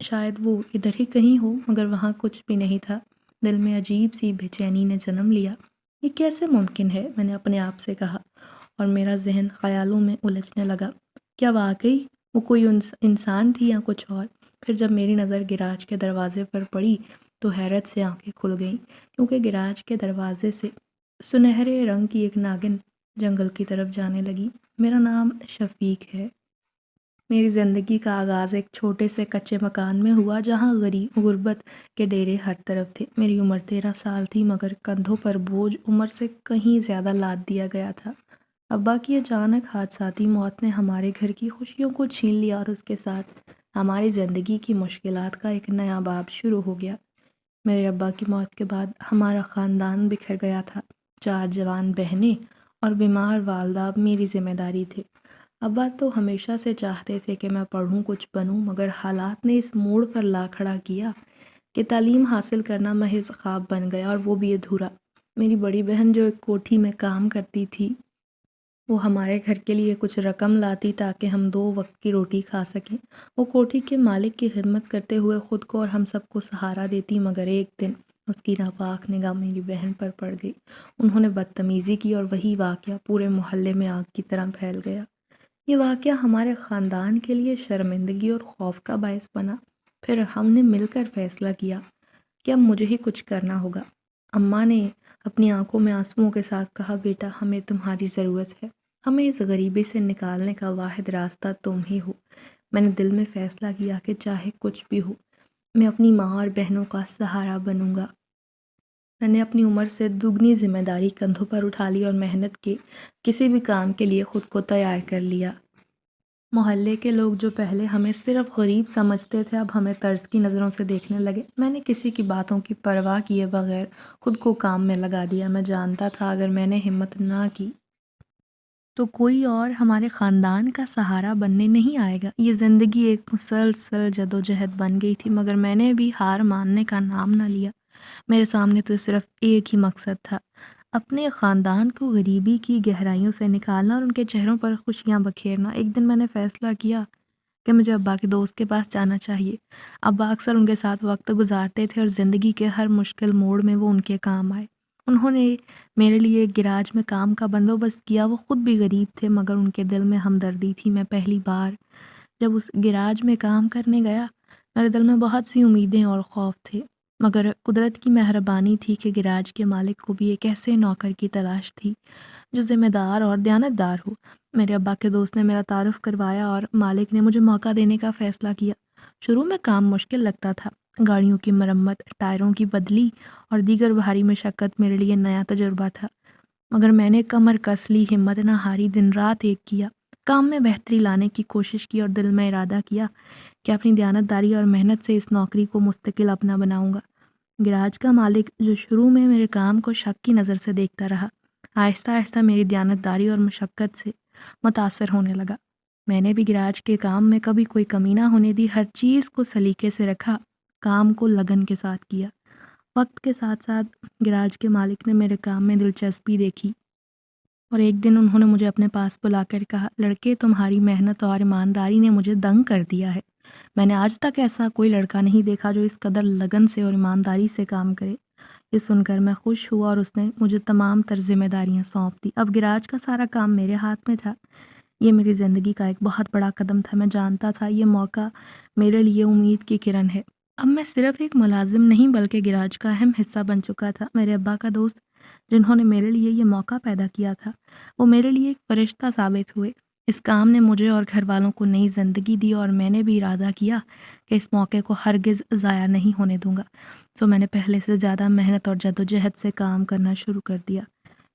شاید وہ ادھر ہی کہیں ہو، مگر وہاں کچھ بھی نہیں تھا۔ دل میں عجیب سی بے چینی نے جنم لیا۔ یہ کیسے ممکن ہے؟ میں نے اپنے آپ سے کہا، اور میرا ذہن خیالوں میں الجھنے لگا۔ کیا واقعی وہ کوئی انسان تھی یا کچھ اور؟ پھر جب میری نظر گراج کے دروازے پر پڑی تو حیرت سے آنکھیں کھل گئیں، کیونکہ گراج کے دروازے سے سنہرے رنگ کی ایک ناگن جنگل کی طرف جانے لگی۔ میرا نام شفیق ہے۔ میری زندگی کا آغاز ایک چھوٹے سے کچے مکان میں ہوا، جہاں غربت کے ڈیرے ہر طرف تھے۔ میری عمر 13 سال تھی، مگر کندھوں پر بوجھ عمر سے کہیں زیادہ لاد دیا گیا تھا۔ ابا کی اچانک حادثاتی موت نے ہمارے گھر کی خوشیوں کو چھین لیا، اور اس کے ساتھ ہماری زندگی کی مشکلات کا ایک نیا باب شروع ہو گیا۔ میرے ابا کی موت کے بعد ہمارا خاندان بکھر گیا تھا۔ 4 جوان بہنیں اور بیمار والدہ اب میری ذمہ داری تھے۔ ابا تو ہمیشہ سے چاہتے تھے کہ میں پڑھوں، کچھ بنوں، مگر حالات نے اس موڑ پر لا کھڑا کیا کہ تعلیم حاصل کرنا محض خواب بن گیا، اور وہ بھی ادھورا۔ میری بڑی بہن جو ایک کوٹھی میں کام کرتی تھی، وہ ہمارے گھر کے لیے کچھ رقم لاتی تاکہ ہم 2 وقت کی روٹی کھا سکیں۔ وہ کوٹھی کے مالک کی خدمت کرتے ہوئے خود کو اور ہم سب کو سہارا دیتی، مگر ایک دن اس کی ناپاک نگاہ میری بہن پر پڑ گئی۔ انہوں نے بدتمیزی کی، اور وہی واقعہ پورے محلے میں آگ کی طرح پھیل گیا۔ یہ واقعہ ہمارے خاندان کے لیے شرمندگی اور خوف کا باعث بنا۔ پھر ہم نے مل کر فیصلہ کیا کہ اب مجھے ہی کچھ کرنا ہوگا۔ اماں نے اپنی آنکھوں میں آنسوؤں کے ساتھ کہا، بیٹا، ہمیں تمہاری ضرورت ہے۔ ہمیں اس غریبی سے نکالنے کا واحد راستہ تم ہی ہو۔ میں نے دل میں فیصلہ کیا کہ چاہے کچھ بھی ہو، میں اپنی ماں اور بہنوں کا سہارا بنوں گا۔ میں نے اپنی عمر سے دگنی ذمہ داری کندھوں پر اٹھا لی، اور محنت کے کسی بھی کام کے لیے خود کو تیار کر لیا۔ محلے کے لوگ جو پہلے ہمیں صرف غریب سمجھتے تھے، اب ہمیں طرز کی نظروں سے دیکھنے لگے۔ میں نے کسی کی باتوں کی پرواہ کیے بغیر خود کو کام میں لگا دیا۔ میں جانتا تھا اگر میں نے ہمت نہ کی تو کوئی اور ہمارے خاندان کا سہارا بننے نہیں آئے گا۔ یہ زندگی ایک مسلسل جدوجہد بن گئی تھی، مگر میں نے بھی ہار ماننے کا نام نہ لیا۔ میرے سامنے تو صرف ایک ہی مقصد تھا، اپنے خاندان کو غریبی کی گہرائیوں سے نکالنا اور ان کے چہروں پر خوشیاں بکھیرنا۔ ایک دن میں نے فیصلہ کیا کہ مجھے ابا کے دوست کے پاس جانا چاہیے۔ ابا اکثر ان کے ساتھ وقت گزارتے تھے، اور زندگی کے ہر مشکل موڑ میں وہ ان کے کام آئے۔ انہوں نے میرے لیے ایک گراج میں کام کا بندوبست کیا۔ وہ خود بھی غریب تھے، مگر ان کے دل میں ہمدردی تھی۔ میں پہلی بار جب اس گراج میں کام کرنے گیا، میرے دل میں بہت سی امیدیں اور خوف تھے، مگر قدرت کی مہربانی تھی کہ گراج کے مالک کو بھی ایک ایسے نوکر کی تلاش تھی جو ذمہ دار اور دیانتدار ہو۔ میرے ابا کے دوست نے میرا تعارف کروایا، اور مالک نے مجھے موقع دینے کا فیصلہ کیا۔ شروع میں کام مشکل لگتا تھا۔ گاڑیوں کی مرمت، ٹائروں کی بدلی اور دیگر بھاری مشقت میرے لیے نیا تجربہ تھا، مگر میں نے کمر کس لی، ہمت نہ ہاری، دن رات ایک کیا، کام میں بہتری لانے کی کوشش کی، اور دل میں ارادہ کیا کہ اپنی دیانتداری اور محنت سے اس نوکری کو مستقل اپنا بناؤں گا۔ گراج کا مالک، جو شروع میں میرے کام کو شک کی نظر سے دیکھتا رہا، آہستہ آہستہ میری دیانتداری اور مشقت سے متاثر ہونے لگا۔ میں نے بھی گراج کے کام میں کبھی کوئی کمی نہ ہونے دی، ہر چیز کو سلیقے سے رکھا، کام کو لگن کے ساتھ کیا۔ وقت کے ساتھ ساتھ گراج کے مالک نے میرے کام میں دلچسپی دیکھی، اور ایک دن انہوں نے مجھے اپنے پاس بلا کر کہا، لڑکے، تمہاری محنت اور ایمانداری نے مجھے دنگ کر دیا ہے۔ میں نے آج تک ایسا کوئی لڑکا نہیں دیکھا جو اس قدر لگن سے اور ایمانداری سے کام کرے۔ یہ سن کر میں خوش ہوا، اور اس نے مجھے تمام تر ذمہ داریاں سونپ دی۔ اب گراج کا سارا کام میرے ہاتھ میں تھا۔ یہ میری زندگی کا ایک بہت بڑا قدم تھا۔ میں جانتا تھا یہ موقع میرے لیے امید کی کرن ہے۔ اب میں صرف ایک ملازم نہیں بلکہ گراج کا اہم حصہ بن چکا تھا۔ میرے ابا کا دوست جنہوں نے میرے لیے یہ موقع پیدا کیا تھا، وہ میرے لیے ایک فرشتہ ثابت ہوئے۔ اس کام نے مجھے اور گھر والوں کو نئی زندگی دی، اور میں نے بھی ارادہ کیا کہ اس موقع کو ہرگز ضائع نہیں ہونے دوں گا۔ تو میں نے پہلے سے زیادہ محنت اور جدوجہد سے کام کرنا شروع کر دیا۔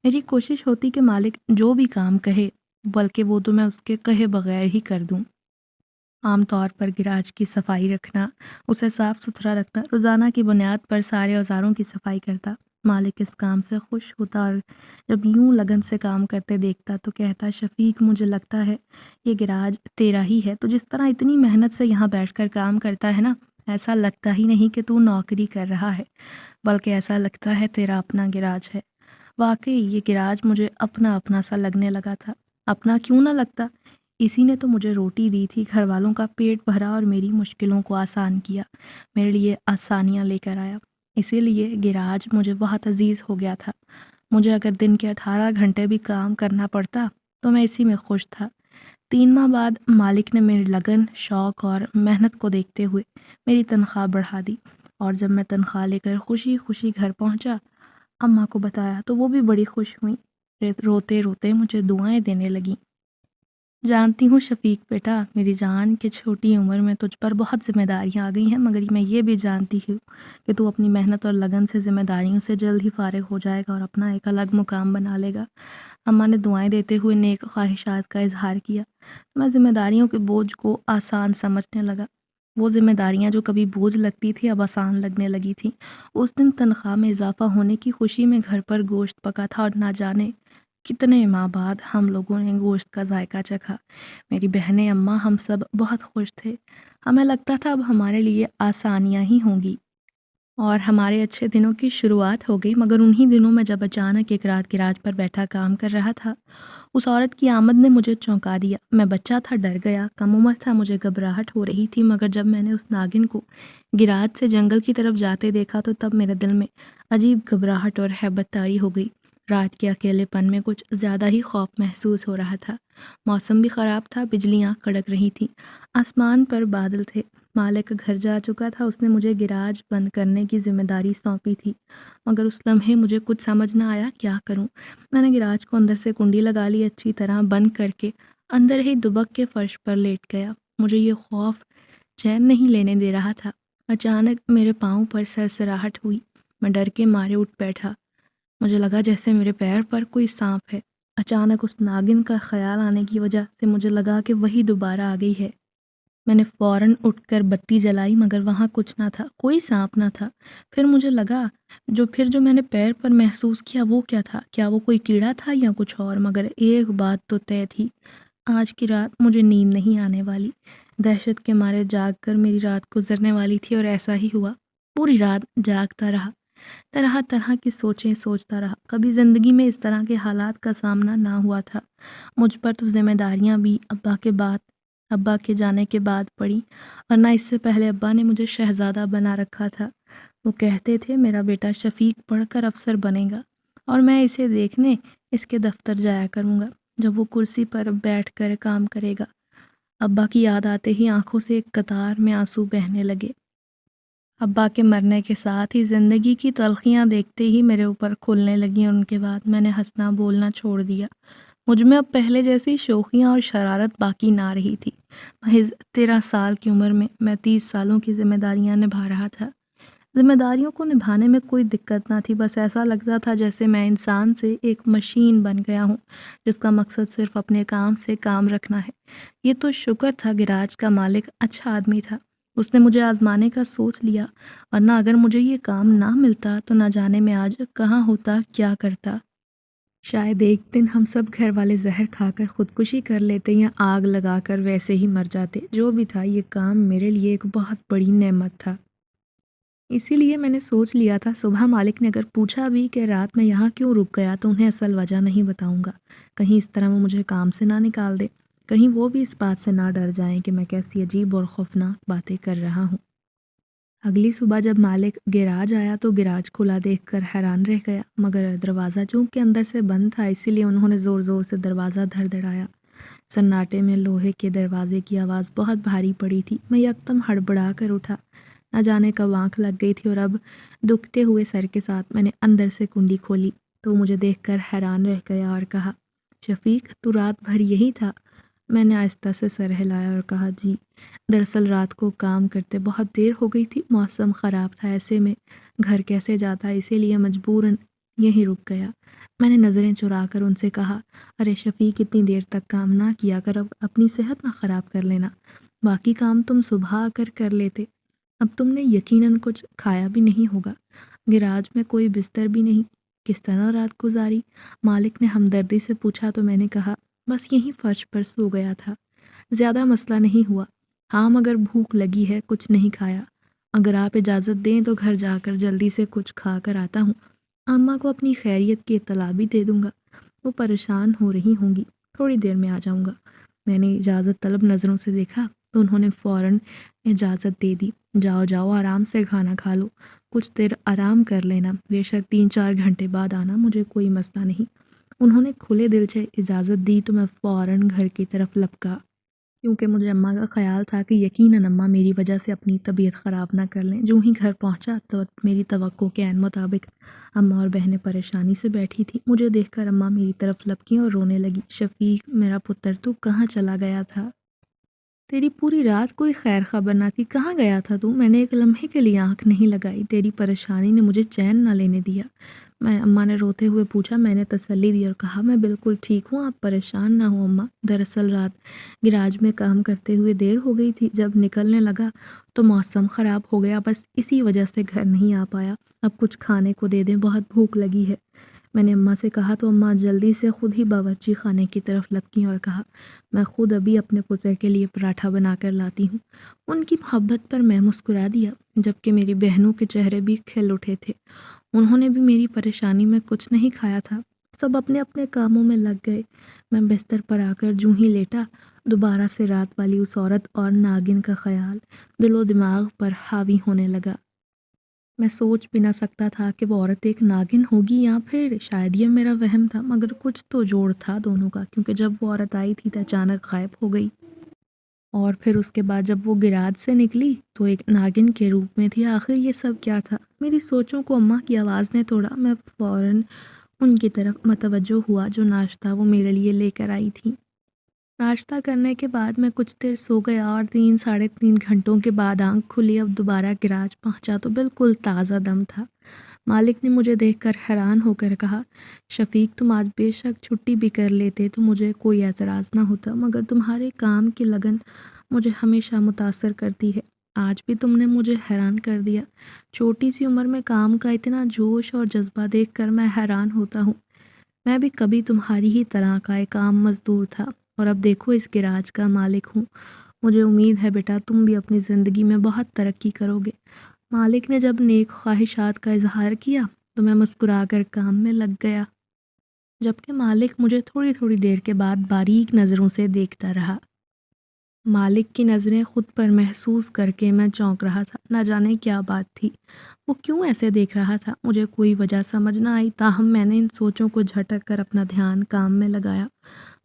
میری کوشش ہوتی کہ مالک جو بھی کام کہے، بلکہ وہ تو میں اس کے کہے بغیر ہی کر دوں۔ عام طور پر گراج کی صفائی رکھنا، اسے صاف ستھرا رکھنا، روزانہ کی بنیاد پر سارے اوزاروں کی صفائی کرتا۔ مالک اس کام سے خوش ہوتا، اور جب یوں لگن سے کام کرتے دیکھتا تو کہتا، شفیق، مجھے لگتا ہے یہ گراج تیرا ہی ہے۔ تو جس طرح اتنی محنت سے یہاں بیٹھ کر کام کرتا ہے نا، ایسا لگتا ہی نہیں کہ تو نوکری کر رہا ہے، بلکہ ایسا لگتا ہے تیرا اپنا گراج ہے۔ واقعی یہ گراج مجھے اپنا اپنا سا لگنے لگا تھا۔ اپنا کیوں نہ لگتا؟ اسی نے تو مجھے روٹی دی تھی، گھر والوں کا پیٹ بھرا اور میری مشکلوں کو آسان کیا، میرے لیے آسانیاں لے کر آیا۔ اسی لیے گیراج مجھے بہت عزیز ہو گیا تھا۔ مجھے اگر دن کے 18 گھنٹے بھی کام کرنا پڑتا تو میں اسی میں خوش تھا۔ 3 ماہ بعد مالک نے میری لگن، شوق اور محنت کو دیکھتے ہوئے میری تنخواہ بڑھا دی، اور جب میں تنخواہ لے کر خوشی خوشی گھر پہنچا، اماں کو بتایا تو وہ بھی بڑی خوش ہوئیں، روتے روتے مجھے دعائیں دینے لگیں۔ جانتی ہوں شفیق بیٹا، میری جان کہ چھوٹی عمر میں تجھ پر بہت ذمہ داریاں آ گئی ہیں، مگر میں یہ بھی جانتی ہوں کہ تو اپنی محنت اور لگن سے ذمہ داریوں سے جلد ہی فارغ ہو جائے گا اور اپنا ایک الگ مقام بنا لے گا۔ اماں نے دعائیں دیتے ہوئے نیک خواہشات کا اظہار کیا۔ میں ذمہ داریوں کے بوجھ کو آسان سمجھنے لگا۔ وہ ذمہ داریاں جو کبھی بوجھ لگتی تھی اب آسان لگنے لگی تھیں۔ اس دن تنخواہ میں اضافہ ہونے کی خوشی میں گھر پر گوشت پکا تھا اور نہ جانے کتنے ماہ بعد ہم لوگوں نے گوشت کا ذائقہ چکھا۔ میری بہنیں، اماں، ہم سب بہت خوش تھے۔ ہمیں لگتا تھا اب ہمارے لیے آسانیاں ہی ہوں گی اور ہمارے اچھے دنوں کی شروعات ہو گئی، مگر انہی دنوں میں جب اچانک ایک رات گراج پر بیٹھا کام کر رہا تھا، اس عورت کی آمد نے مجھے چونکا دیا۔ میں بچہ تھا، ڈر گیا، کم عمر تھا، مجھے گھبراہٹ ہو رہی تھی، مگر جب میں نے اس ناگن کو گراج سے جنگل کی طرف جاتے دیکھا تو تب میرے دل میں عجیب گھبراہٹ اور ہیبت طاری ہو گئی۔ رات کے اکیلے پن میں کچھ زیادہ ہی خوف محسوس ہو رہا تھا۔ موسم بھی خراب تھا، بجلیاں کڑک رہی تھیں، آسمان پر بادل تھے۔ مالک گھر جا چکا تھا، اس نے مجھے گراج بند کرنے کی ذمہ داری سونپی تھی، مگر اس لمحے مجھے کچھ سمجھ نہ آیا کیا کروں۔ میں نے گراج کو اندر سے کنڈی لگا لی، اچھی طرح بند کر کے اندر ہی دبک کے فرش پر لیٹ گیا۔ مجھے یہ خوف چین نہیں لینے دے رہا تھا۔ اچانک میرے پاؤں پر سرسراہٹ ہوئی، میں ڈر کے مارے اٹھ بیٹھا۔ مجھے لگا جیسے میرے پیر پر کوئی سانپ ہے۔ اچانک اس ناگن کا خیال آنے کی وجہ سے مجھے لگا کہ وہی دوبارہ آ گئی ہے۔ میں نے فوراً اٹھ کر بتی جلائی، مگر وہاں کچھ نہ تھا، کوئی سانپ نہ تھا۔ پھر مجھے لگا جو میں نے پیر پر محسوس کیا وہ کیا تھا؟ کیا وہ کوئی کیڑا تھا یا کچھ اور؟ مگر ایک بات تو طے تھی، آج کی رات مجھے نیند نہیں آنے والی۔ دہشت کے مارے جاگ کر میری رات گزرنے والی تھی اور ایسا ہی ہوا۔ پوری رات جاگتا رہا، طرح طرح کی سوچیں سوچتا رہا۔ کبھی زندگی میں اس طرح کے حالات کا سامنا نہ ہوا تھا۔ مجھ پر تو ذمہ داریاں بھی ابا کے جانے کے بعد پڑی، ورنہ اس سے پہلے ابا نے مجھے شہزادہ بنا رکھا تھا۔ وہ کہتے تھے میرا بیٹا شفیق پڑھ کر افسر بنے گا اور میں اسے دیکھنے اس کے دفتر جایا کروں گا جب وہ کرسی پر بیٹھ کر کام کرے گا۔ ابا کی یاد آتے ہی آنکھوں سے ایک قطار میں آنسو بہنے لگے۔ ابا کے مرنے کے ساتھ ہی زندگی کی تلخیاں دیکھتے ہی میرے اوپر کھلنے لگیں اور ان کے بعد میں نے ہنسنا بولنا چھوڑ دیا۔ مجھ میں اب پہلے جیسی شوخیاں اور شرارت باقی نہ رہی تھی۔ محض 13 سال کی عمر میں 30 سالوں کی ذمہ داریاں نبھا رہا تھا۔ ذمہ داریوں کو نبھانے میں کوئی دقت نہ تھی، بس ایسا لگتا تھا جیسے میں انسان سے ایک مشین بن گیا ہوں جس کا مقصد صرف اپنے کام سے کام رکھنا ہے۔ یہ تو شکر تھا گراج کا مالک اچھا آدمی تھا، اس نے مجھے آزمانے کا سوچ لیا، ورنہ اگر مجھے یہ کام نہ ملتا تو نہ جانے میں آج کہاں ہوتا، کیا کرتا۔ شاید ایک دن ہم سب گھر والے زہر کھا کر خودکشی کر لیتے یا آگ لگا کر ویسے ہی مر جاتے۔ جو بھی تھا، یہ کام میرے لیے ایک بہت بڑی نعمت تھا۔ اسی لیے میں نے سوچ لیا تھا صبح مالک نے اگر پوچھا بھی کہ رات میں یہاں کیوں رک گیا تو انہیں اصل وجہ نہیں بتاؤں گا۔ کہیں اس طرح وہ مجھے کام سے نہ نکال دے، کہیں وہ بھی اس بات سے نہ ڈر جائیں کہ میں کیسی عجیب اور خوفناک باتیں کر رہا ہوں۔ اگلی صبح جب مالک گراج آیا تو گراج کھلا دیکھ کر حیران رہ گیا، مگر دروازہ چونکہ اندر سے بند تھا اسی لیے انہوں نے زور زور سے دروازہ دھڑدھڑایا۔ سناٹے میں لوہے کے دروازے کی آواز بہت بھاری پڑی تھی۔ میں یکدم ہڑبڑا کر اٹھا، نہ جانے کب آنکھ لگ گئی تھی، اور اب دکھتے ہوئے سر کے ساتھ میں نے اندر سے کنڈی کھولی تو مجھے دیکھ کر حیران رہ گیا اور کہا، شفیق تو رات بھر یہی تھا؟ میں نے آہستہ سے سر ہلایا اور کہا، جی، دراصل رات کو کام کرتے بہت دیر ہو گئی تھی، موسم خراب تھا، ایسے میں گھر کیسے جاتا، اسی لیے مجبوراً یہیں رک گیا۔ میں نے نظریں چرا کر ان سے کہا، ارے شفیق، اتنی دیر تک کام نہ کیا کر، اب اپنی صحت نہ خراب کر لینا، باقی کام تم صبح آ کر کر لیتے، اب تم نے یقیناً کچھ کھایا بھی نہیں ہوگا، گراج میں کوئی بستر بھی نہیں، کس طرح رات گزاری؟ مالک نے ہمدردی سے پوچھا تو میں نے کہا، بس یہیں فرش پر سو گیا تھا، زیادہ مسئلہ نہیں ہوا، ہاں مگر بھوک لگی ہے، کچھ نہیں کھایا، اگر آپ اجازت دیں تو گھر جا کر جلدی سے کچھ کھا کر آتا ہوں، اماں کو اپنی خیریت کی اطلاع بھی دے دوں گا، وہ پریشان ہو رہی ہوں گی، تھوڑی دیر میں آ جاؤں گا۔ میں نے اجازت طلب نظروں سے دیکھا تو انہوں نے فوراً اجازت دے دی۔ جاؤ جاؤ آرام سے کھانا کھا لو، کچھ دیر آرام کر لینا، بے شک 3-4 گھنٹے بعد آنا، مجھے کوئی مسئلہ نہیں۔ انہوں نے کھلے دل سے اجازت دی تو میں فوراً گھر کی طرف لپکا، کیونکہ مجھے اماں کا خیال تھا کہ یقیناً اماں میری وجہ سے اپنی طبیعت خراب نہ کر لیں۔ جو ہی گھر پہنچا تو میری توقع کے عین مطابق اماں اور بہنیں پریشانی سے بیٹھی تھیں۔ مجھے دیکھ کر اماں میری طرف لپکیں اور رونے لگی۔ شفیق میرا پتر، تو کہاں چلا گیا تھا؟ تیری پوری رات کوئی خیر خبر نہ تھی، کہاں گیا تھا تو؟ میں نے ایک لمحے کے لیے آنکھ نہیں لگائی، تیری پریشانی نے مجھے چین نہ لینے دیا۔ اماں نے روتے ہوئے پوچھا۔ میں نے تسلی دی اور کہا میں بالکل ٹھیک ہوں، آپ پریشان نہ ہوں اماں۔ دراصل رات گراج میں کام کرتے ہوئے دیر ہو گئی تھی، جب نکلنے لگا تو موسم خراب ہو گیا، بس اسی وجہ سے گھر نہیں آ پایا۔ اب کچھ کھانے کو دے دیں، بہت بھوک لگی ہے۔ میں نے اماں سے کہا تو اماں جلدی سے خود ہی باورچی خانے کی طرف لپکیں اور کہا میں خود ابھی اپنے پتر کے لیے پراٹھا بنا کر لاتی ہوں۔ ان کی محبت پر میں مسکرا دیا، جبکہ میری بہنوں کے چہرے بھی کھل اٹھے تھے۔ انہوں نے بھی میری پریشانی میں کچھ نہیں کھایا تھا، سب اپنے اپنے کاموں میں لگ گئے۔ میں بستر پر آ کر جوں ہی لیٹا، دوبارہ سے رات والی اس عورت اور ناگن کا خیال دل و دماغ پر حاوی ہونے لگا۔ میں سوچ بھی نہ سکتا تھا کہ وہ عورت ایک ناگن ہوگی یا پھر شاید یہ میرا وہم تھا، مگر کچھ تو جوڑ تھا دونوں کا، کیونکہ جب وہ عورت آئی تھی تو اچانک غائب ہو گئی، اور پھر اس کے بعد جب وہ گراج سے نکلی تو ایک ناگن کے روپ میں تھی۔ آخر یہ سب کیا تھا؟ میری سوچوں کو اماں کی آواز نے توڑا۔ میں فوراً ان کی طرف متوجہ ہوا جو ناشتہ وہ میرے لیے لے کر آئی تھی۔ ناشتہ کرنے کے بعد میں کچھ دیر سو گیا اور 3-3.5 گھنٹوں کے بعد آنکھ کھلی۔ اب دوبارہ گراج پہنچا تو بالکل تازہ دم تھا۔ مالک نے مجھے دیکھ کر حیران ہو کر کہا شفیق تم آج بے شک چھٹی بھی کر لیتے تو مجھے کوئی اعتراض نہ ہوتا، مگر تمہارے کام کی لگن مجھے ہمیشہ متاثر کرتی ہے۔ آج بھی تم نے مجھے حیران کر دیا۔ چھوٹی سی عمر میں کام کا اتنا جوش اور جذبہ دیکھ کر میں حیران ہوتا ہوں۔ میں بھی کبھی تمہاری ہی طرح کا ایک عام مزدور تھا اور اب دیکھو اس گراج کا مالک ہوں۔ مجھے امید ہے بیٹا تم بھی اپنی زندگی میں بہت ترقی کرو گے۔ مالک نے جب نیک خواہشات کا اظہار کیا تو میں مسکرا کر کام میں لگ گیا، جبکہ مالک مجھے تھوڑی تھوڑی دیر کے بعد باریک نظروں سے دیکھتا رہا۔ مالک کی نظریں خود پر محسوس کر کے میں چونک رہا تھا، نہ جانے کیا بات تھی، وہ کیوں ایسے دیکھ رہا تھا؟ مجھے کوئی وجہ سمجھ نہ آئی، تاہم میں نے ان سوچوں کو جھٹک کر اپنا دھیان کام میں لگایا۔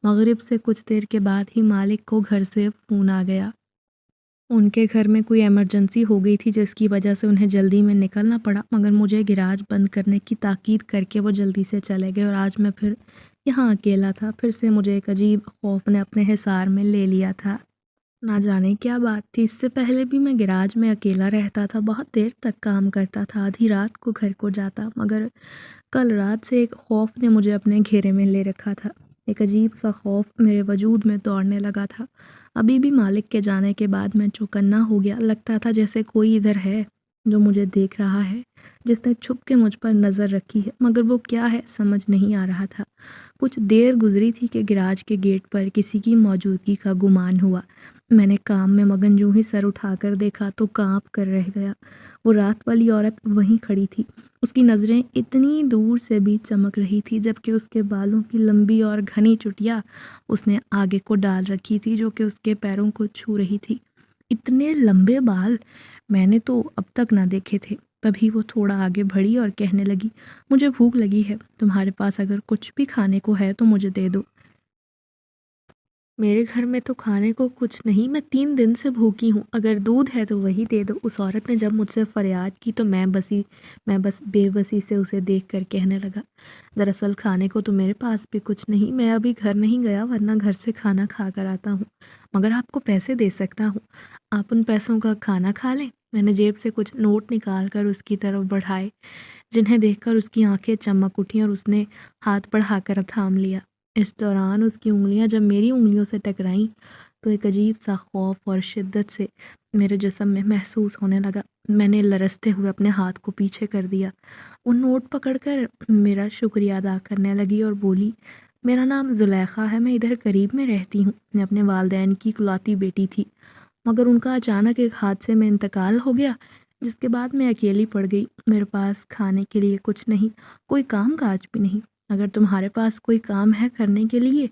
مغرب سے کچھ دیر کے بعد ہی مالک کو گھر سے فون آ گیا۔ ان کے گھر میں کوئی ایمرجنسی ہو گئی تھی جس کی وجہ سے انہیں جلدی میں نکلنا پڑا، مگر مجھے گراج بند کرنے کی تاکید کر کے وہ جلدی سے چلے گئے اور آج میں پھر یہاں اکیلا تھا۔ پھر سے مجھے ایک عجیب خوف نے اپنے حصار میں لے لیا تھا۔ نہ جانے کیا بات تھی، اس سے پہلے بھی میں گراج میں اکیلا رہتا تھا، بہت دیر تک کام کرتا تھا، آدھی رات کو گھر کو جاتا، مگر کل رات سے ایک خوف نے مجھے اپنے گھیرے میں لے رکھا تھا۔ ایک عجیب سا خوف میرے وجود میں دوڑنے لگا تھا۔ ابھی بھی مالک کے جانے کے بعد میں چوکنا ہو گیا، لگتا تھا جیسے کوئی ادھر ہے جو مجھے دیکھ رہا ہے، جس نے چھپ کے مجھ پر نظر رکھی ہے، مگر وہ کیا ہے سمجھ نہیں آ رہا تھا۔ کچھ دیر گزری تھی کہ گراج کے گیٹ پر کسی کی موجودگی کا گمان ہوا۔ میں نے کام میں مگن جو ہی سر اٹھا کر دیکھا تو کانپ کر رہ گیا۔ وہ رات والی عورت وہیں کھڑی تھی، اس کی نظریں اتنی دور سے بھی چمک رہی تھی، جبکہ اس کے بالوں کی لمبی اور گھنی چٹیاں اس نے آگے کو ڈال رکھی تھی جو کہ اس کے پیروں کو چھو رہی تھی۔ اتنے لمبے بال میں نے تو اب تک نہ دیکھے تھے۔ تبھی وہ تھوڑا آگے بڑھی اور کہنے لگی مجھے بھوک لگی ہے، تمہارے پاس اگر کچھ بھی کھانے کو ہے تو مجھے دے دو۔ میرے گھر میں تو کھانے کو کچھ نہیں، میں 3 دن سے بھوکی ہوں، اگر دودھ ہے تو وہی دے دو۔ اس عورت نے جب مجھ سے فریاد کی تو میں بس بے بسی سے اسے دیکھ کر کہنے لگا دراصل کھانے کو تو میرے پاس بھی کچھ نہیں، میں ابھی گھر نہیں گیا ورنہ گھر سے کھانا کھا کر آتا ہوں، مگر آپ کو پیسے دے سکتا ہوں، آپ ان پیسوں کا کھانا کھا لیں۔ میں نے جیب سے کچھ نوٹ نکال کر اس کی طرف بڑھائے، جنہیں دیکھ کر اس کی آنکھیں چمک اٹھیں اور اس نے ہاتھ بڑھا کر تھام لیا۔ اس دوران اس کی انگلیاں جب میری انگلیوں سے ٹکرائیں تو ایک عجیب سا خوف اور شدت سے میرے جسم میں محسوس ہونے لگا۔ میں نے لرزتے ہوئے اپنے ہاتھ کو پیچھے کر دیا، وہ نوٹ پکڑ کر میرا شکریہ ادا کرنے لگی اور بولی میرا نام زلیخا ہے، میں ادھر قریب میں رہتی ہوں، میں اپنے والدین کی اکلوتی بیٹی تھی، مگر ان کا اچانک ایک حادثے میں انتقال ہو گیا، جس کے بعد میں اکیلی پڑ گئی۔ میرے پاس کھانے کے لیے کچھ نہیں، کوئی کام کاج بھی نہیں، اگر تمہارے پاس کوئی کام ہے کرنے کے لیے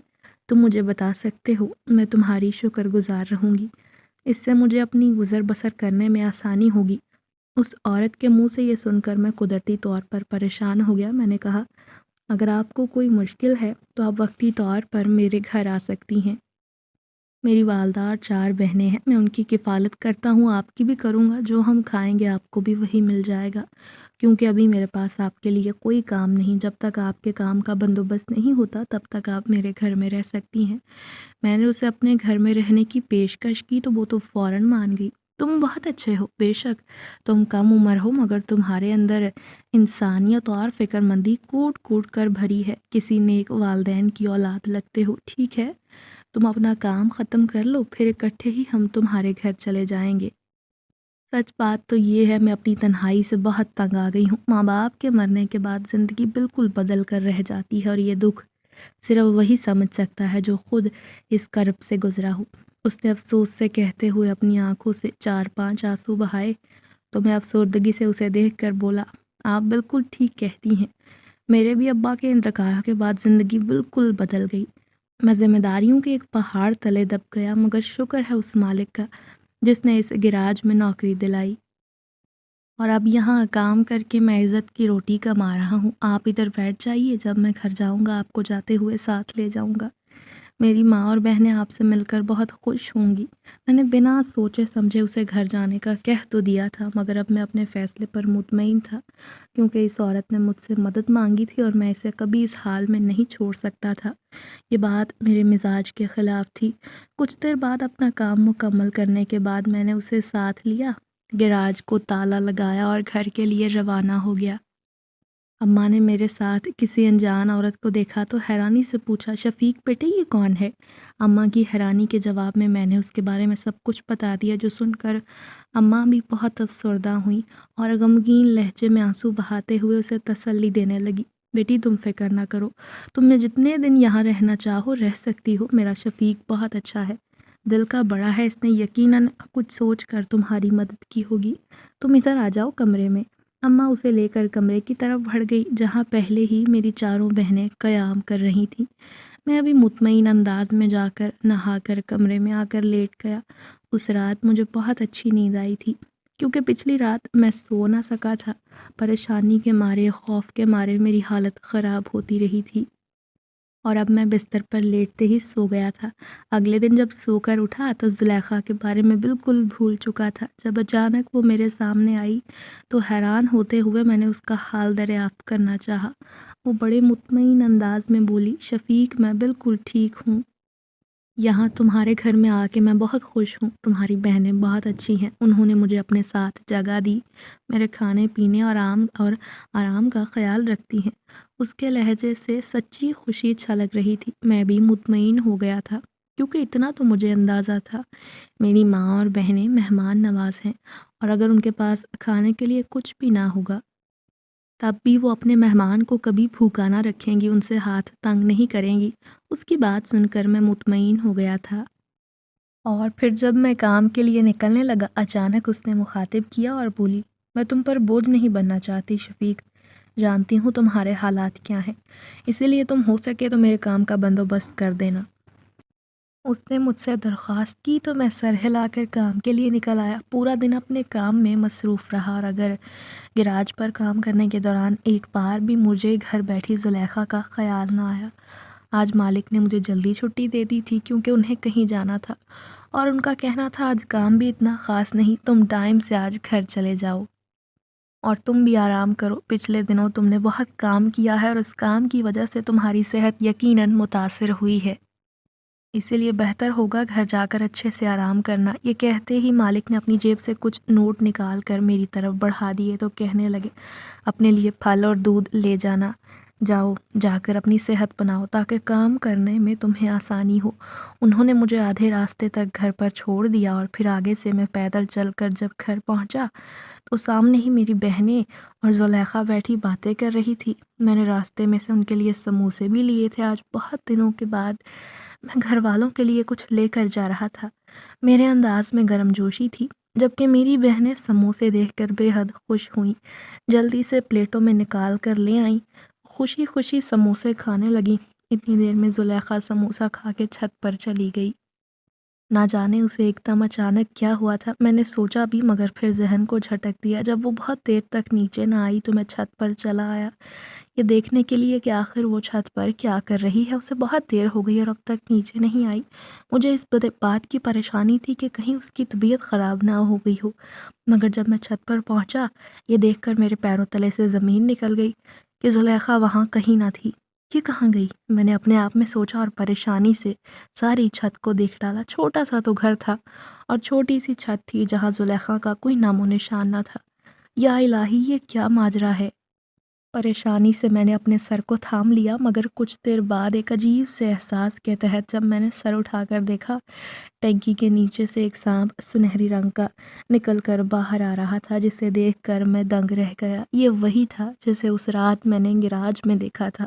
تم مجھے بتا سکتے ہو، میں تمہاری شکر گزار رہوں گی۔ اس سے مجھے اپنی گزر بسر کرنے میں آسانی ہوگی۔ اس عورت کے منہ سے یہ سن کر میں قدرتی طور پر پریشان ہو گیا۔ میں نے کہا، اگر آپ کو کوئی مشکل ہے تو آپ وقتی طور پر میرے گھر آ سکتی ہیں۔ میری والدہ اور 4 بہنیں ہیں، میں ان کی کفالت کرتا ہوں، آپ کی بھی کروں گا۔ جو ہم کھائیں گے آپ کو بھی وہی مل جائے گا، کیونکہ ابھی میرے پاس آپ کے لیے کوئی کام نہیں۔ جب تک آپ کے کام کا بندوبست نہیں ہوتا تب تک آپ میرے گھر میں رہ سکتی ہیں۔ میں نے اسے اپنے گھر میں رہنے کی پیشکش کی تو وہ تو فوراً مان گئی۔ تم بہت اچھے ہو، بے شک تم کم عمر ہو، مگر تمہارے اندر انسانیت اور فکر مندی کوٹ کوٹ کر بھری ہے۔ کسی نیک والدین کی اولاد لگتے ہو۔ ٹھیک ہے، تم اپنا کام ختم کر لو، پھر اکٹھے ہی ہم تمہارے گھر چلے جائیں گے۔ سچ بات تو یہ ہے، میں اپنی تنہائی سے بہت تنگ آ گئی ہوں۔ ماں باپ کے مرنے کے بعد زندگی بالکل بدل کر رہ جاتی ہے، اور یہ دکھ صرف وہی سمجھ سکتا ہے جو خود اس کرب سے گزرا ہو۔ اس نے افسوس سے کہتے ہوئے اپنی آنکھوں سے 4-5 آنسو بہائے تو میں افسردگی سے اسے دیکھ کر بولا، آپ بالکل ٹھیک کہتی ہیں، میرے بھی ابا کے انتقال کے بعد زندگی بالکل بدل گئی۔ میں ذمہ داریوں کے ایک پہاڑ تلے دب گیا، مگر شکر ہے اس مالک کا جس نے اس گراج میں نوکری دلائی، اور اب یہاں کام کر کے میں عزت کی روٹی کما رہا ہوں۔ آپ ادھر بیٹھ جائیے، جب میں گھر جاؤں گا آپ کو جاتے ہوئے ساتھ لے جاؤں گا۔ میری ماں اور بہنیں آپ سے مل کر بہت خوش ہوں گی۔ میں نے بنا سوچے سمجھے اسے گھر جانے کا کہہ تو دیا تھا، مگر اب میں اپنے فیصلے پر مطمئن تھا، کیونکہ اس عورت نے مجھ سے مدد مانگی تھی اور میں اسے کبھی اس حال میں نہیں چھوڑ سکتا تھا۔ یہ بات میرے مزاج کے خلاف تھی۔ کچھ دیر بعد اپنا کام مکمل کرنے کے بعد میں نے اسے ساتھ لیا، گیراج کو تالا لگایا اور گھر کے لیے روانہ ہو گیا۔ اماں نے میرے ساتھ کسی انجان عورت کو دیکھا تو حیرانی سے پوچھا، شفیق بیٹے یہ کون ہے؟ اماں کی حیرانی کے جواب میں نے اس کے بارے میں سب کچھ بتا دیا، جو سن کر اماں بھی بہت افسردہ ہوئیں اور غمگین لہجے میں آنسو بہاتے ہوئے اسے تسلی دینے لگی۔ بیٹی تم فکر نہ کرو، تم نے جتنے دن یہاں رہنا چاہو رہ سکتی ہو، میرا شفیق بہت اچھا ہے، دل کا بڑا ہے، اس نے یقیناً کچھ سوچ کر تمہاری مدد کی ہوگی۔ تم ادھر آ جاؤ کمرے میں۔ اماں اسے لے کر کمرے کی طرف بڑھ گئی، جہاں پہلے ہی میری 4 بہنیں قیام کر رہی تھیں۔ میں ابھی مطمئن انداز میں جا کر نہا کر کمرے میں آ کر لیٹ گیا۔ اس رات مجھے بہت اچھی نیند آئی تھی، کیونکہ پچھلی رات میں سو نہ سکا تھا۔ پریشانی کے مارے، خوف کے مارے میری حالت خراب ہوتی رہی تھی، اور اب میں بستر پر لیٹتے ہی سو گیا تھا۔ اگلے دن جب سو کر اٹھا تو زلیخا کے بارے میں بالکل بھول چکا تھا۔ جب اچانک وہ میرے سامنے آئی تو حیران ہوتے ہوئے میں نے اس کا حال دریافت کرنا چاہا۔ وہ بڑے مطمئن انداز میں بولی، شفیق میں بالکل ٹھیک ہوں، یہاں تمہارے گھر میں آ کے میں بہت خوش ہوں، تمہاری بہنیں بہت اچھی ہیں، انہوں نے مجھے اپنے ساتھ جگہ دی، میرے کھانے پینے اور آرام کا خیال رکھتی ہیں۔ اس کے لہجے سے سچی خوشی چھلک رہی تھی۔ میں بھی مطمئن ہو گیا تھا، کیونکہ اتنا تو مجھے اندازہ تھا، میری ماں اور بہنیں مہمان نواز ہیں، اور اگر ان کے پاس کھانے کے لیے کچھ بھی نہ ہوگا تب بھی وہ اپنے مہمان کو کبھی بھوکا نہ رکھیں گی، ان سے ہاتھ تنگ نہیں کریں گی۔ اس کی بات سن کر میں مطمئن ہو گیا تھا، اور پھر جب میں کام کے لیے نکلنے لگا اچانک اس نے مخاطب کیا اور بولی، میں تم پر بوجھ نہیں بننا چاہتی شفیق، جانتی ہوں تمہارے حالات کیا ہیں، اسی لیے تم ہو سکے تو میرے کام کا بندوبست کر دینا۔ اس نے مجھ سے درخواست کی تو میں سر ہلا کر کام کے لیے نکل آیا۔ پورا دن اپنے کام میں مصروف رہا، اور اگر گراج پر کام کرنے کے دوران ایک بار بھی مجھے گھر بیٹھی زلیخا کا خیال نہ آیا۔ آج مالک نے مجھے جلدی چھٹی دے دی تھی، کیونکہ انہیں کہیں جانا تھا، اور ان کا کہنا تھا آج کام بھی اتنا خاص نہیں، تم ٹائم سے آج گھر چلے جاؤ اور تم بھی آرام کرو، پچھلے دنوں تم نے بہت کام کیا ہے اور اس کام کی وجہ سے تمہاری صحت یقیناً متاثر ہوئی ہے، اسی لیے بہتر ہوگا گھر جا کر اچھے سے آرام کرنا۔ یہ کہتے ہی مالک نے اپنی جیب سے کچھ نوٹ نکال کر میری طرف بڑھا دیے تو کہنے لگے، اپنے لیے پھل اور دودھ لے جانا، جاؤ جا کر اپنی صحت بناؤ تاکہ کام کرنے میں تمہیں آسانی ہو۔ انہوں نے مجھے آدھے راستے تک گھر پر چھوڑ دیا، اور پھر آگے سے میں پیدل چل کر جب گھر پہنچا تو سامنے ہی میری بہنیں اور زلیخا بیٹھی باتیں کر رہی تھی۔ میں نے راستے میں سے ان کے لیے سموسے بھی لیے تھے، آج بہت دنوں کے بعد میں گھر والوں کے لیے کچھ لے کر جا رہا تھا۔ میرے انداز میں گرم جوشی تھی، جبکہ میری بہنیں سموسے دیکھ کر بے حد خوش ہوئیں، جلدی سے پلیٹوں میں نکال کر لے آئیں، خوشی خوشی سموسے کھانے لگیں۔ اتنی دیر میں زلیخا سموسہ کھا کے چھت پر چلی گئی۔ نہ جانے اسے ایک دم اچانک کیا ہوا تھا، میں نے سوچا بھی مگر پھر ذہن کو جھٹک دیا۔ جب وہ بہت دیر تک نیچے نہ آئی تو میں چھت پر چلا آیا، یہ دیکھنے کے لیے کہ آخر وہ چھت پر کیا کر رہی ہے۔ اسے بہت دیر ہو گئی اور اب تک نیچے نہیں آئی۔ مجھے اس بات کی پریشانی تھی کہ کہیں اس کی طبیعت خراب نہ ہو گئی ہو، مگر جب میں چھت پر پہنچا یہ دیکھ کر میرے پیروں تلے سے زمین نکل گئی کہ زلیخا وہاں کہیں نہ تھی۔ یہ کہاں گئی؟ میں نے اپنے آپ میں سوچا اور پریشانی سے ساری چھت کو دیکھ ڈالا۔ چھوٹا سا تو گھر تھا اور چھوٹی سی چھت تھی جہاں زلیخا کا کوئی نام و نشان نہ تھا۔ یا الہی، یہ کیا ماجرا ہے؟ پریشانی سے میں نے اپنے سر کو تھام لیا، مگر کچھ دیر بعد ایک عجیب سے احساس کے تحت جب میں نے سر اٹھا کر دیکھا، ٹینکی کے نیچے سے ایک سانپ سنہری رنگ کا نکل کر باہر آ رہا تھا، جسے دیکھ کر میں دنگ رہ گیا۔ یہ وہی تھا جسے اس رات میں نے گراج میں دیکھا تھا،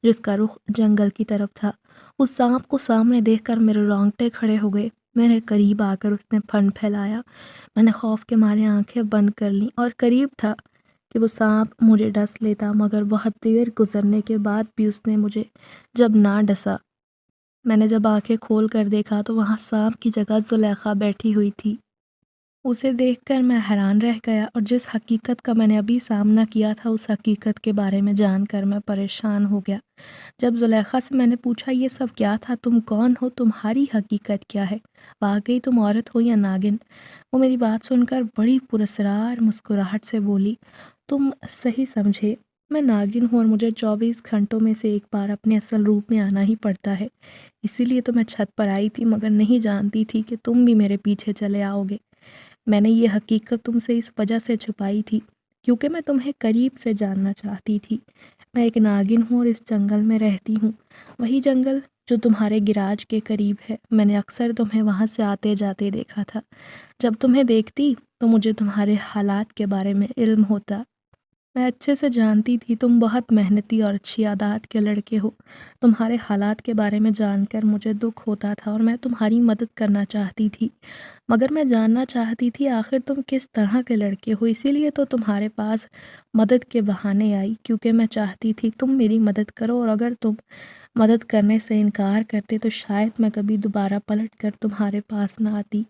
جس کا رخ جنگل کی طرف تھا۔ اس سانپ کو سامنے دیکھ کر میرے رونگٹے کھڑے ہو گئے۔ میرے قریب آ کر اس نے پھن پھیلایا۔ میں نے خوف کے مارے آنکھیں بند کر لیں اور قریب تھا کہ وہ سانپ مجھے ڈس لیتا، مگر بہت دیر گزرنے کے بعد بھی اس نے مجھے جب نہ ڈسا، میں نے جب آنکھیں کھول کر دیکھا تو وہاں سانپ کی جگہ زلیخا بیٹھی ہوئی تھی۔ اسے دیکھ کر میں حیران رہ گیا اور جس حقیقت کا میں نے ابھی سامنا کیا تھا اس حقیقت کے بارے میں جان کر میں پریشان ہو گیا۔ جب زلیخا سے میں نے پوچھا یہ سب کیا تھا، تم کون ہو، تمہاری حقیقت کیا ہے، واقعی تم عورت ہو یا ناگن، وہ میری بات سن کر بڑی پراسرار مسکراہٹ سے بولی، تم صحیح سمجھے، میں ناگن ہوں اور مجھے 24 گھنٹوں میں سے ایک بار اپنے اصل روپ میں آنا ہی پڑتا ہے، اسی لیے تو میں چھت پر آئی تھی، مگر نہیں جانتی تھی کہ تم بھی میرے پیچھے چلے آؤ گے۔ میں نے یہ حقیقت تم سے اس وجہ سے چھپائی تھی کیونکہ میں تمہیں قریب سے جاننا چاہتی تھی۔ میں ایک ناگن ہوں اور اس جنگل میں رہتی ہوں، وہی جنگل جو تمہارے گراج کے قریب ہے۔ میں نے اکثر تمہیں وہاں سے آتے جاتے دیکھا تھا۔ جب تمہیں دیکھتی تو مجھے تمہارے حالات کے بارے میں علم ہوتا۔ میں اچھے سے جانتی تھی تم بہت محنتی اور اچھی عادات کے لڑکے ہو۔ تمہارے حالات کے بارے میں جان کر مجھے دکھ ہوتا تھا اور میں تمہاری مدد کرنا چاہتی تھی، مگر میں جاننا چاہتی تھی آخر تم کس طرح کے لڑکے ہو، اسی لیے تو تمہارے پاس مدد کے بہانے آئی، کیونکہ میں چاہتی تھی تم میری مدد کرو، اور اگر تم مدد کرنے سے انکار کرتے تو شاید میں کبھی دوبارہ پلٹ کر تمہارے پاس نہ آتی،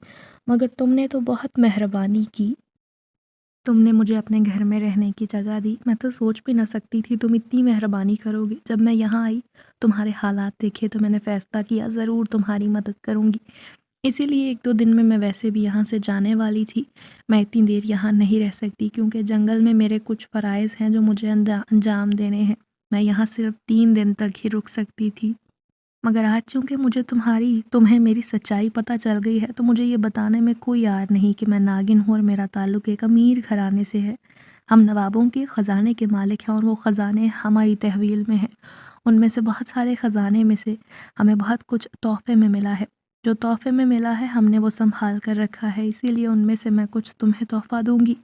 مگر تم نے تو بہت مہربانی کی۔ تم نے مجھے اپنے گھر میں رہنے کی جگہ دی، میں تو سوچ بھی نہ سکتی تھی تم اتنی مہربانی کرو گی۔ جب میں یہاں آئی، تمہارے حالات دیکھے تو میں نے فیصلہ کیا ضرور تمہاری مدد کروں گی، اسی لیے 1-2 دن میں ویسے بھی یہاں سے جانے والی تھی۔ میں اتنی دیر یہاں نہیں رہ سکتی کیونکہ جنگل میں میرے کچھ فرائض ہیں جو مجھے انجام دینے ہیں۔ میں یہاں صرف 3 دن تک ہی رک سکتی تھی، مگر آج چونکہ مجھے تمہیں میری سچائی پتہ چل گئی ہے تو مجھے یہ بتانے میں کوئی عار نہیں کہ میں ناگن ہوں اور میرا تعلق ایک امیر گھرانے سے ہے۔ ہم نوابوں کے خزانے کے مالک ہیں اور وہ خزانے ہماری تحویل میں ہیں۔ ان میں سے بہت سارے خزانے میں سے ہمیں بہت کچھ تحفے میں ملا ہے، جو تحفے میں ملا ہے ہم نے وہ سنبھال کر رکھا ہے، اسی لیے ان میں سے میں کچھ تمہیں تحفہ دوں گی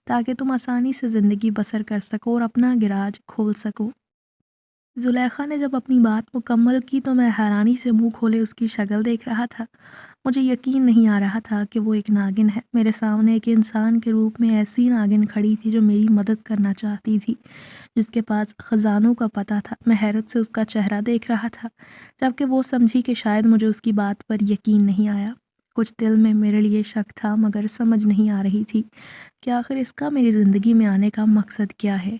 تاکہ تم آسانی سے زندگی بسر کر سکو اور اپنا گراج کھول سکو۔ زلیخا نے جب اپنی بات مکمل کی تو میں حیرانی سے منہ کھولے اس کی شکل دیکھ رہا تھا۔ مجھے یقین نہیں آ رہا تھا کہ وہ ایک ناگن ہے۔ میرے سامنے ایک انسان کے روپ میں ایسی ناگن کھڑی تھی جو میری مدد کرنا چاہتی تھی، جس کے پاس خزانوں کا پتہ تھا۔ میں حیرت سے اس کا چہرہ دیکھ رہا تھا، جبکہ وہ سمجھی کہ شاید مجھے اس کی بات پر یقین نہیں آیا۔ کچھ دل میں میرے لیے شک تھا، مگر سمجھ نہیں آ رہی تھی کہ آخر اس کا میری زندگی میں آنے کا مقصد کیا ہے۔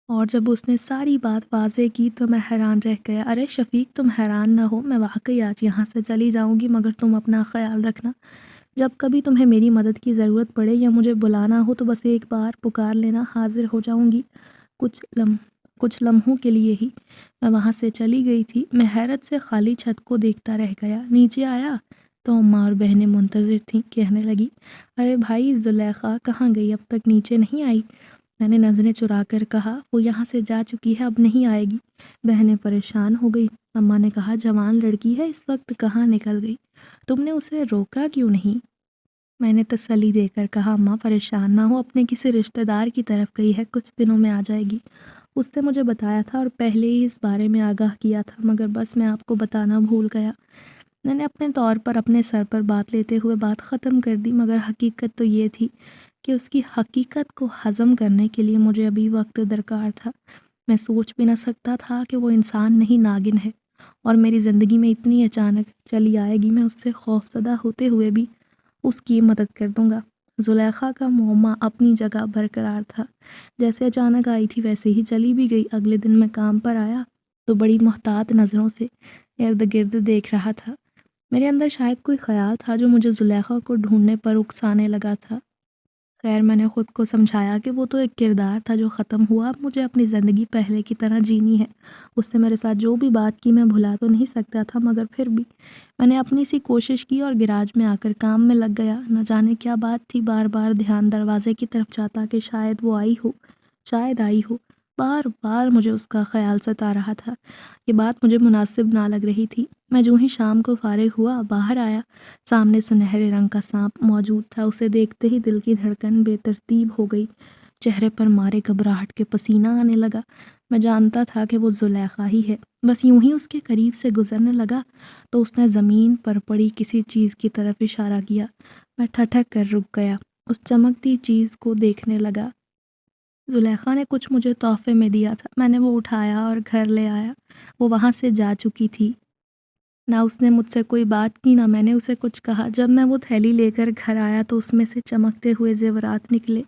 اور جب اس نے ساری بات واضح کی تو میں حیران رہ گیا۔ ارے شفیق، تم حیران نہ ہو، میں واقعی آج یہاں سے چلی جاؤں گی، مگر تم اپنا خیال رکھنا۔ جب کبھی تمہیں میری مدد کی ضرورت پڑے یا مجھے بلانا ہو تو بس ایک بار پکار لینا، حاضر ہو جاؤں گی۔ کچھ لمحوں کے لیے ہی میں وہاں سے چلی گئی تھی۔ میں حیرت سے خالی چھت کو دیکھتا رہ گیا۔ نیچے آیا تو اماں اور بہنیں منتظر تھیں۔ کہنے لگی، ارے بھائی، زلیخا کہاں گئی، اب تک نیچے نہیں آئی؟ میں نے نظریں چرا کر کہا، وہ یہاں سے جا چکی ہے، اب نہیں آئے گی۔ بہنیں پریشان ہو گئی۔ اماں نے کہا، جوان لڑکی ہے، اس وقت کہاں نکل گئی، تم نے اسے روکا کیوں نہیں؟ میں نے تسلی دے کر کہا، اماں پریشان نہ ہو، اپنے کسی رشتہ دار کی طرف گئی ہے، کچھ دنوں میں آ جائے گی۔ اس نے مجھے بتایا تھا اور پہلے ہی اس بارے میں آگاہ کیا تھا، مگر بس میں آپ کو بتانا بھول گیا۔ میں نے اپنے طور پر اپنے سر پر بات لیتے ہوئے بات ختم کر دی، مگر حقیقت تو یہ تھی کہ اس کی حقیقت کو ہضم کرنے کے لیے مجھے ابھی وقت درکار تھا۔ میں سوچ بھی نہ سکتا تھا کہ وہ انسان نہیں ناگن ہے اور میری زندگی میں اتنی اچانک چلی آئے گی۔ میں اس سے خوفزدہ ہوتے ہوئے بھی اس کی مدد کر دوں گا۔ زلیخا کا معمہ اپنی جگہ برقرار تھا، جیسے اچانک آئی تھی ویسے ہی چلی بھی گئی۔ اگلے دن میں کام پر آیا تو بڑی محتاط نظروں سے ارد گرد دیکھ رہا تھا۔ میرے اندر شاید کوئی خیال تھا جو مجھے زلیخا کو ڈھونڈنے پر اکسانے لگا تھا۔ خیر میں نے خود کو سمجھایا کہ وہ تو ایک کردار تھا جو ختم ہوا، اب مجھے اپنی زندگی پہلے کی طرح جینی ہے۔ اس سے میرے ساتھ جو بھی بات کی میں بھلا تو نہیں سکتا تھا، مگر پھر بھی میں نے اپنی سی کوشش کی اور گراج میں آ کر کام میں لگ گیا۔ نہ جانے کیا بات تھی، بار بار دھیان دروازے کی طرف جاتا کہ شاید وہ آئی ہو، شاید آئی ہو۔ بار بار مجھے اس کا خیال ستا رہا تھا۔ یہ بات مجھے مناسب نہ لگ رہی تھی۔ میں جو ہی شام کو فارغ ہوا باہر آیا، سامنے سنہرے رنگ کا سانپ موجود تھا۔ اسے دیکھتے ہی دل کی دھڑکن بے ترتیب ہو گئی، چہرے پر مارے گھبراہٹ کے پسینہ آنے لگا۔ میں جانتا تھا کہ وہ زلیخا ہی ہے۔ بس یوں ہی اس کے قریب سے گزرنے لگا تو اس نے زمین پر پڑی کسی چیز کی طرف اشارہ کیا۔ میں ٹھٹک کر رک گیا، اس چمکتی چیز کو دیکھنے لگا۔ زلیخا نے کچھ مجھے تحفے میں دیا تھا، میں نے وہ اٹھایا اور گھر لے آیا۔ وہ وہاں سے جا چکی تھی۔ نہ اس نے مجھ سے کوئی بات کی، نہ میں نے اسے کچھ کہا۔ جب میں وہ تھیلی لے کر گھر آیا تو اس میں سے چمکتے ہوئے زیورات نکلے،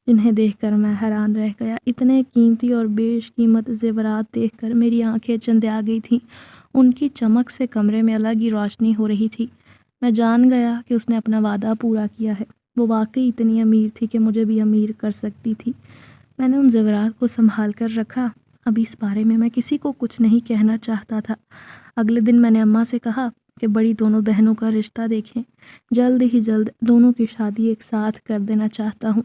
جنہیں دیکھ کر میں حیران رہ گیا۔ اتنے قیمتی اور بیش قیمت زیورات دیکھ کر میری آنکھیں چندیا گئی تھیں۔ ان کی چمک سے کمرے میں الگ ہی روشنی ہو رہی تھی۔ میں جان گیا کہ اس نے اپنا وعدہ پورا کیا ہے۔ وہ واقعی اتنی امیر تھی کہ مجھے بھی امیر کر سکتی تھی۔ میں نے ان زیورات کو سنبھال کر رکھا۔ ابھی اس بارے میں کسی کو کچھ نہیں کہنا چاہتا تھا۔ اگلے دن میں نے اماں سے کہا کہ بڑی دونوں بہنوں کا رشتہ دیکھیں، جلد ہی جلد دونوں کی شادی ایک ساتھ کر دینا چاہتا ہوں۔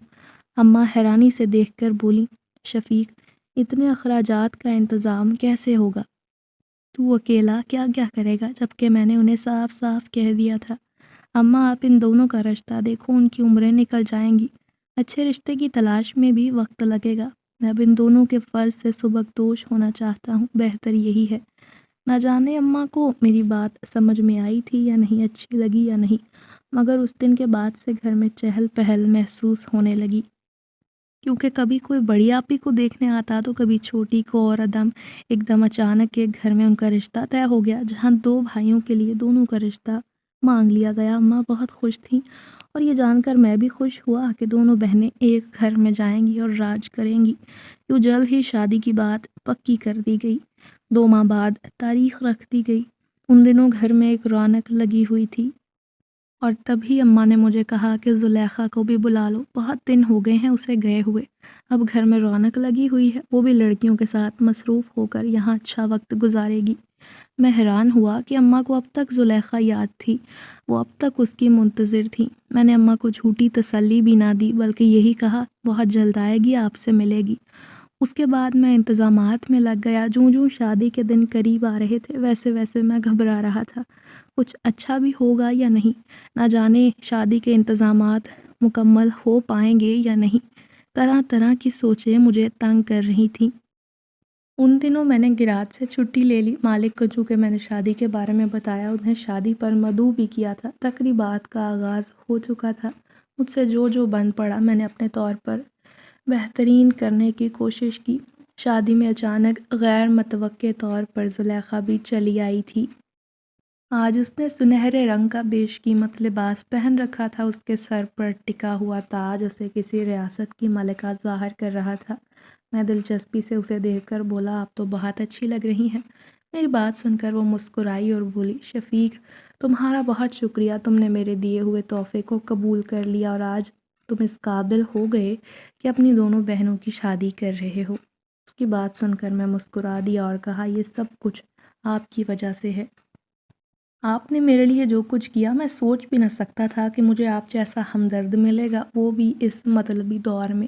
اماں حیرانی سے دیکھ کر بولی، شفیق، اتنے اخراجات کا انتظام کیسے ہوگا؟ تو اکیلا کیا کیا کرے گا؟ جبکہ میں نے انہیں صاف صاف کہہ دیا تھا، اماں آپ ان دونوں کا رشتہ دیکھو، ان کی عمریں نکل جائیں گی، اچھے رشتے کی تلاش میں بھی وقت لگے گا۔ میں اب ان دونوں کے فرض سے سبکدوش ہونا چاہتا ہوں، بہتر یہی ہے۔ نہ جانے اماں کو میری بات سمجھ میں آئی تھی یا نہیں، اچھی لگی یا نہیں، مگر اس دن کے بعد سے گھر میں چہل پہل محسوس ہونے لگی، کیونکہ کبھی کوئی بڑی آپی کو دیکھنے آتا تو کبھی چھوٹی کو، اور ایک دم اچانک ایک گھر میں ان کا رشتہ طے ہو گیا، جہاں دو بھائیوں کے لیے دونوں کا رشتہ مانگ لیا گیا۔ اماں بہت خوش تھیں اور یہ جان کر میں بھی خوش ہوا کہ دونوں بہنیں ایک گھر میں جائیں گی اور راج کریں گی۔ یوں جلد ہی شادی کی بات پکی کر دی گئی۔ 2 ماہ بعد تاریخ رکھ دی گئی۔ ان دنوں گھر میں ایک رونق لگی ہوئی تھی، اور تبھی اماں نے مجھے کہا کہ زلیخا کو بھی بلا لو، بہت دن ہو گئے ہیں اسے گئے ہوئے، اب گھر میں رونق لگی ہوئی ہے، وہ بھی لڑکیوں کے ساتھ مصروف ہو کر یہاں اچھا وقت گزارے گی۔ میں حیران ہوا کہ اماں کو اب تک زلیخا یاد تھی، وہ اب تک اس کی منتظر تھی۔ میں نے اماں کو جھوٹی تسلی بھی نہ دی، بلکہ یہی کہا، بہت جلد آئے گی، آپ سے ملے گی۔ اس کے بعد میں انتظامات میں لگ گیا۔ جوں جوں شادی کے دن قریب آ رہے تھے ویسے ویسے میں گھبرا رہا تھا، کچھ اچھا بھی ہوگا یا نہیں، نہ جانے شادی کے انتظامات مکمل ہو پائیں گے یا نہیں۔ طرح طرح کی سوچیں مجھے تنگ کر رہی تھیں۔ ان دنوں میں نے گراج سے چھٹی لے لی۔ مالک کو چونکہ میں نے شادی کے بارے میں بتایا، انہیں شادی پر مدعو بھی کیا تھا، تقریبات کا آغاز ہو چکا تھا۔ مجھ سے جو جو بن پڑا میں نے اپنے طور پر بہترین کرنے کی کوشش کی۔ شادی میں اچانک غیر متوقع طور پر زلیخا بھی چلی آئی تھی۔ آج اس نے سنہرے رنگ کا بیش قیمت لباس پہن رکھا تھا، اس کے سر پر ٹکا ہوا تاج اسے کسی ریاست کی ملکہ ظاہر کر رہا تھا۔ میں دلچسپی سے اسے دیکھ کر بولا، آپ تو بہت اچھی لگ رہی ہیں۔ میری بات سن کر وہ مسکرائی اور بولی، شفیق، تمہارا بہت شکریہ، تم نے میرے دیے ہوئے تحفے کو قبول کر لیا اور آج تم اس قابل ہو گئے کہ اپنی دونوں بہنوں کی شادی کر رہے ہو۔ اس کی بات سن کر میں مسکرا دیا اور کہا، یہ سب کچھ آپ کی وجہ سے ہے۔ آپ نے میرے لیے جو کچھ کیا، میں سوچ بھی نہ سکتا تھا کہ مجھے آپ جیسا ہمدرد ملے گا، وہ بھی اس مطلبی دور میں۔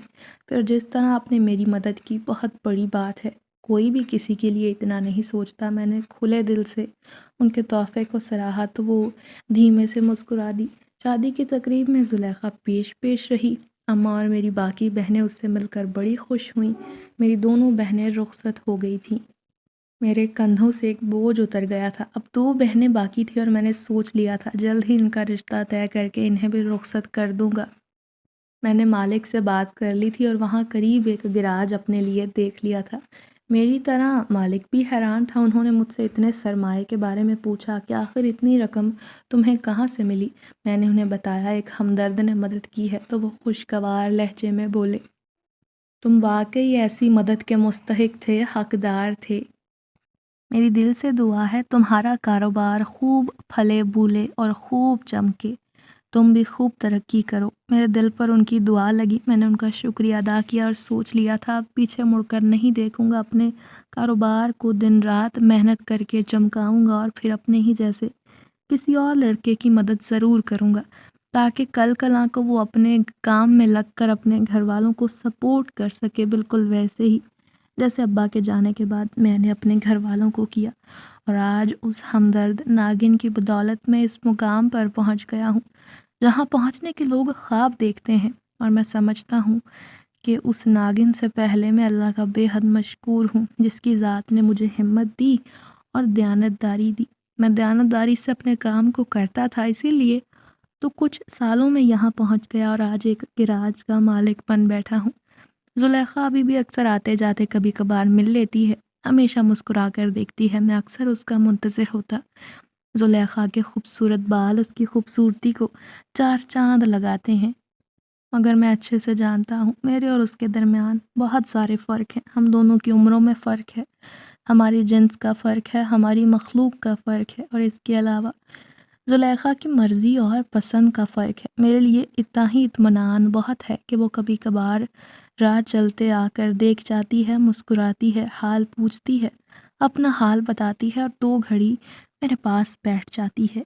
پھر جس طرح آپ نے میری مدد کی، بہت بڑی بات ہے، کوئی بھی کسی کے لیے اتنا نہیں سوچتا۔ میں نے کھلے دل سے ان کے تحفے کو سراہا تو وہ دھیمے سے مسکرا دی۔ شادی کی تقریب میں زلیخا پیش رہی۔ اماں اور میری باقی بہنیں اس سے مل کر بڑی خوش ہوئیں۔ میری دونوں بہنیں رخصت ہو گئی تھیں۔ میرے کندھوں سے ایک بوجھ اتر گیا تھا۔ اب 2 بہنیں باقی تھیں اور میں نے سوچ لیا تھا جلد ہی ان کا رشتہ طے کر کے انہیں بھی رخصت کر دوں گا۔ میں نے مالک سے بات کر لی تھی اور وہاں قریب ایک گراج اپنے لیے دیکھ لیا تھا۔ میری طرح مالک بھی حیران تھا۔ انہوں نے مجھ سے اتنے سرمایے کے بارے میں پوچھا کہ آخر اتنی رقم تمہیں کہاں سے ملی؟ میں نے انہیں بتایا ایک ہمدرد نے مدد کی ہے، تو وہ خوشگوار لہجے میں بولے، تم واقعی ایسی مدد کے مستحق تھے، حقدار تھے۔ میری دل سے دعا ہے تمہارا کاروبار خوب پھلے پھولے اور خوب چمکے، تم بھی خوب ترقی کرو۔ میرے دل پر ان کی دعا لگی۔ میں نے ان کا شکریہ ادا کیا اور سوچ لیا تھا اب پیچھے مڑ کر نہیں دیکھوں گا، اپنے کاروبار کو دن رات محنت کر کے چمکاؤں گا اور پھر اپنے ہی جیسے کسی اور لڑکے کی مدد ضرور کروں گا، تاکہ کل کلاں کو وہ اپنے کام میں لگ کر اپنے گھر والوں کو سپورٹ کر سکے، بالکل ویسے ہی جیسے ابا کے جانے کے بعد میں نے اپنے گھر والوں کو کیا۔ اور آج اس ہمدرد ناگن کی بدولت میں اس مقام پر پہنچ گیا ہوں جہاں پہنچنے کے لوگ خواب دیکھتے ہیں، اور میں سمجھتا ہوں کہ اس ناگن سے پہلے میں اللہ کا بے حد مشکور ہوں جس کی ذات نے مجھے ہمت دی اور دیانتداری دی۔ میں دیانتداری سے اپنے کام کو کرتا تھا، اسی لیے تو کچھ سالوں میں یہاں پہنچ گیا اور آج ایک گراج کا مالک بن بیٹھا ہوں۔ زلیخا ابھی بھی اکثر آتے جاتے کبھی کبھار مل لیتی ہے، ہمیشہ مسکرا کر دیکھتی ہے، میں اکثر اس کا منتظر ہوتا۔ زلیخا کے خوبصورت بال اس کی خوبصورتی کو چار چاند لگاتے ہیں، مگر میں اچھے سے جانتا ہوں میرے اور اس کے درمیان بہت سارے فرق ہیں۔ ہم دونوں کی عمروں میں فرق ہے، ہماری جنس کا فرق ہے، ہماری مخلوق کا فرق ہے، اور اس کے علاوہ زلیخا کی مرضی اور پسند کا فرق ہے۔ میرے لیے اتنا ہی اطمینان بہت ہے کہ وہ کبھی کبھار راہ چلتے آ کر دیکھ جاتی ہے، مسکراتی ہے، حال پوچھتی ہے، اپنا حال بتاتی ہے اور 2 گھڑی میرے پاس بیٹھ جاتی ہے۔